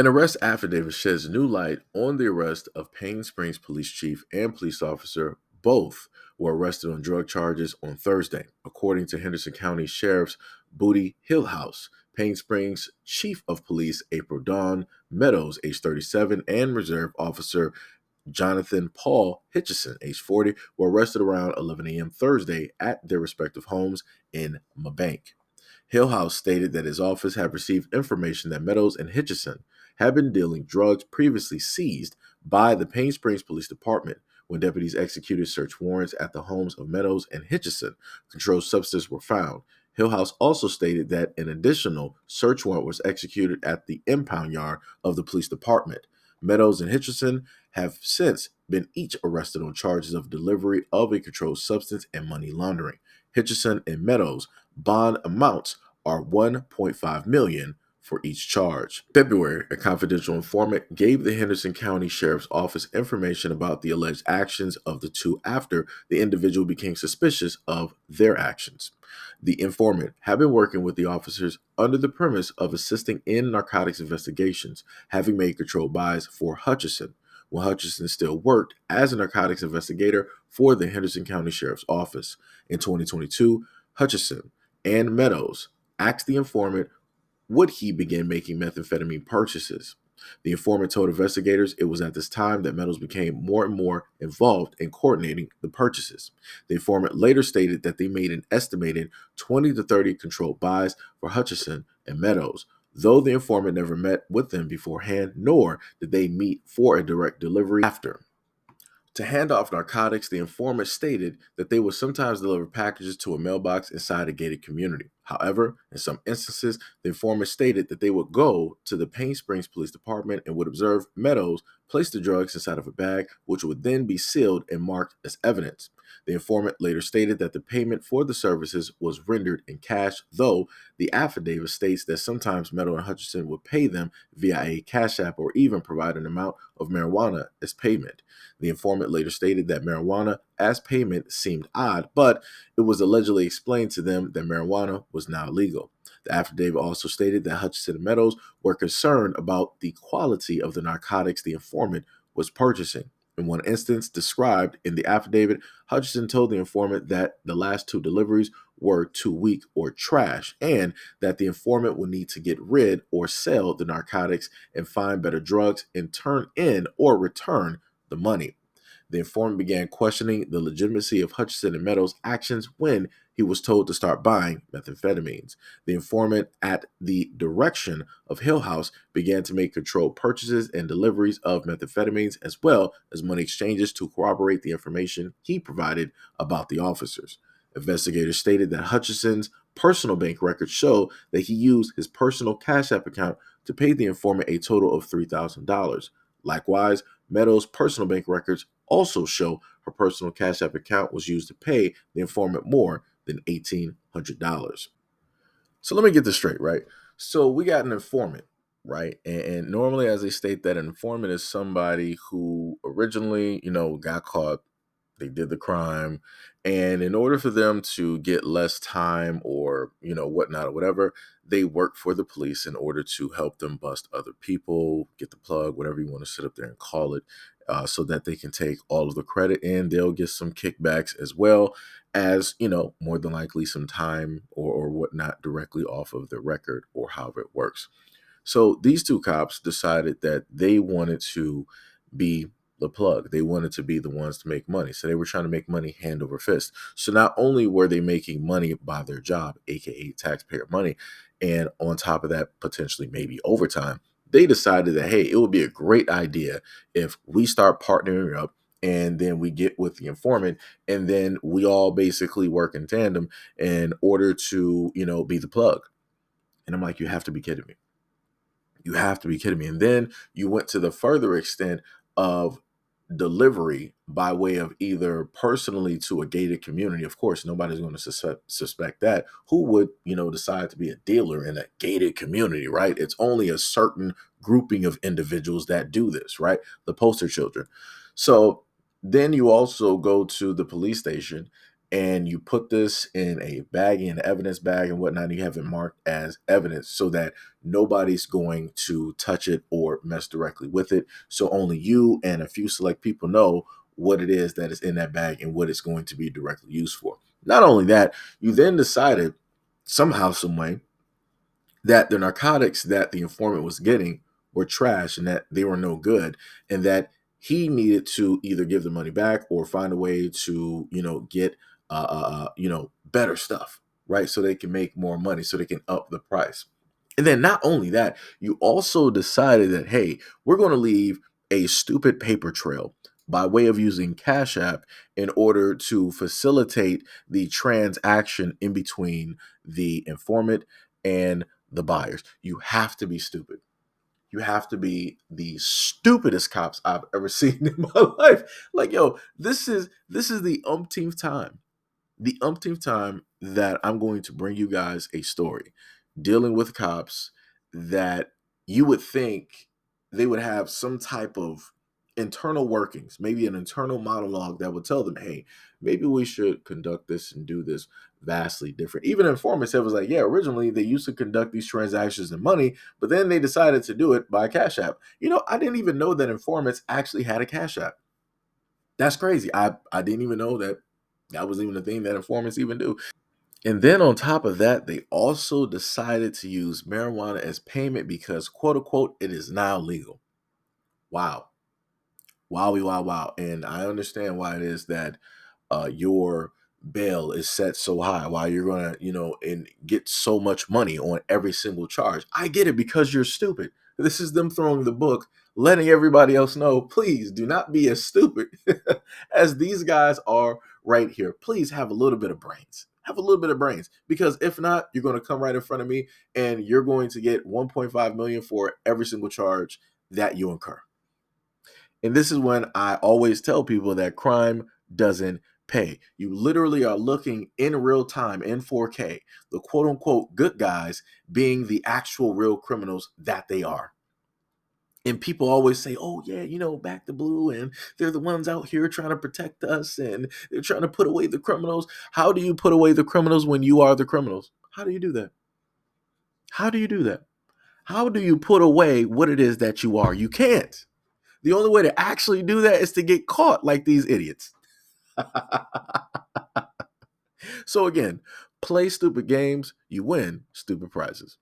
An arrest affidavit sheds new light on the arrest of Payne Springs police chief and police officer. Both were arrested on drug charges on Thursday, according to Henderson County Sheriff's Booty Hillhouse. Payne Springs chief of police April Dawn Meadows, age 37, and reserve officer Jonathan Paul Hitchison, age 40, were arrested around 11 a.m. Thursday at their respective homes in Mabank. Hillhouse stated that his office had received information that Meadows and Hitchison had been dealing drugs previously seized by the Payne Springs Police Department. When deputies executed search warrants at the homes of Meadows and Hitchison, controlled substances were found. Hillhouse also stated that an additional search warrant was executed at the impound yard of the police department. Meadows and Hitchison have since been each arrested on charges of delivery of a controlled substance and money laundering. Hitchison and Meadows bond amounts are $1.5 million for each charge. In February, a confidential informant gave the Henderson County Sheriff's Office information about the alleged actions of the two after the individual became suspicious of their actions. The informant had been working with the officers under the premise of assisting in narcotics investigations, having made controlled buys for Hutchison, when Hutchison still worked as a narcotics investigator for the Henderson County Sheriff's Office. In 2022, Hutchison and Meadows asked the informant would he begin making methamphetamine purchases. The informant told investigators it was at this time that Meadows became more and more involved in coordinating the purchases. The informant later stated that they made an estimated 20 to 30 controlled buys for Hutchison and Meadows, though the informant never met with them beforehand, nor did they meet for a direct delivery after. To hand off narcotics, the informant stated that they would sometimes deliver packages to a mailbox inside a gated community. However, in some instances, the informant stated that they would go to the Payne Springs Police Department and would observe Meadows place the drugs inside of a bag, which would then be sealed and marked as evidence. The informant later stated that the payment for the services was rendered in cash, though the affidavit states that sometimes Meadows and Hutchison would pay them via a Cashapp or even provide an amount of marijuana as payment. The informant later stated that marijuana as payment seemed odd, but it was allegedly explained to them that marijuana was now legal. The affidavit also stated that Hutchison and Meadows were concerned about the quality of the narcotics the informant was purchasing. In one instance described in the affidavit, Hutchison told the informant that the last two deliveries were too weak or trash, and that the informant would need to get rid or sell the narcotics and find better drugs and turn in or return the money. The informant began questioning the legitimacy of Hutchison and Meadows' actions when he was told to start buying methamphetamines. The informant, at the direction of Hillhouse, began to make controlled purchases and deliveries of methamphetamines as well as money exchanges to corroborate the information he provided about the officers. Investigators stated that Hutchison's personal bank records show that he used his personal Cash App account to pay the informant a total of $3,000. Likewise, Meadows' personal bank records also show her personal Cash App account was used to pay the informant more than $1,800. So let me get this straight, right? So we got an informant, right? And normally, as they state, that an informant is somebody who originally, got caught, they did the crime, and in order for them to get less time or whatnot or whatever, they work for the police in order to help them bust other people, get the plug, whatever you want to sit up there and call it, so that they can take all of the credit and they'll get some kickbacks as well as more than likely some time or whatnot directly off of the record or however it works. So these two cops decided that they wanted to be the plug. They wanted to be the ones to make money. So they were trying to make money hand over fist. So not only were they making money by their job, aka taxpayer money, and on top of that, potentially maybe overtime, they decided that, hey, it would be a great idea if we start partnering up and then we get with the informant and then we all basically work in tandem in order to, be the plug. And I'm like, you have to be kidding me. You have to be kidding me. And then you went to the further extent of delivery by way of either personally to a gated community. Of course, nobody's going to suspect that. Who would, decide to be a dealer in a gated community, right? It's only a certain grouping of individuals that do this, right? The poster children. So then you also go to the police station and you put this in a bag, in an evidence bag and whatnot, and you have it marked as evidence so that nobody's going to touch it or mess directly with it. So only you and a few select people know what it is that is in that bag and what it's going to be directly used for. Not only that, you then decided somehow, some way, that the narcotics that the informant was getting were trash and that they were no good, and that he needed to either give the money back or find a way to, get, better stuff, right? So they can make more money, so they can up the price. And then not only that, you also decided that, hey, we're going to leave a stupid paper trail by way of using Cash App in order to facilitate the transaction in between the informant and the buyers. You have to be stupid. You have to be the stupidest cops I've ever seen in my life. Like, yo, this is the umpteenth time that I'm going to bring you guys a story dealing with cops that you would think they would have some type of internal workings, maybe an internal monologue that would tell them, hey, maybe we should conduct this and do this vastly different. Even informants, it was like, yeah, originally they used to conduct these transactions in money, but then they decided to do it by Cash App. I didn't even know that informants actually had a Cash App. That's crazy. I didn't even know that that was even a thing that informants even do. And then on top of that, they also decided to use marijuana as payment because, quote unquote, it is now legal. Wow. Wowie, wow, wow. And I understand why it is that your bail is set so high, why you're going to, and get so much money on every single charge. I get it because you're stupid. This is them throwing the book, letting everybody else know, please do not be as stupid as these guys are right here. Please have a little bit of brains. Have a little bit of brains, because if not, you're going to come right in front of me and you're going to get 1.5 million for every single charge that you incur. And this is when I always tell people that crime doesn't pay. You literally are looking in real time in 4K, the quote unquote good guys being the actual real criminals that they are. And people always say, oh, yeah, back the blue, and they're the ones out here trying to protect us and they're trying to put away the criminals. How do you put away the criminals when you are the criminals? How do you do that? How do you do that? How do you put away what it is that you are? You can't. The only way to actually do that is to get caught like these idiots. So again, play stupid games, you win stupid prizes.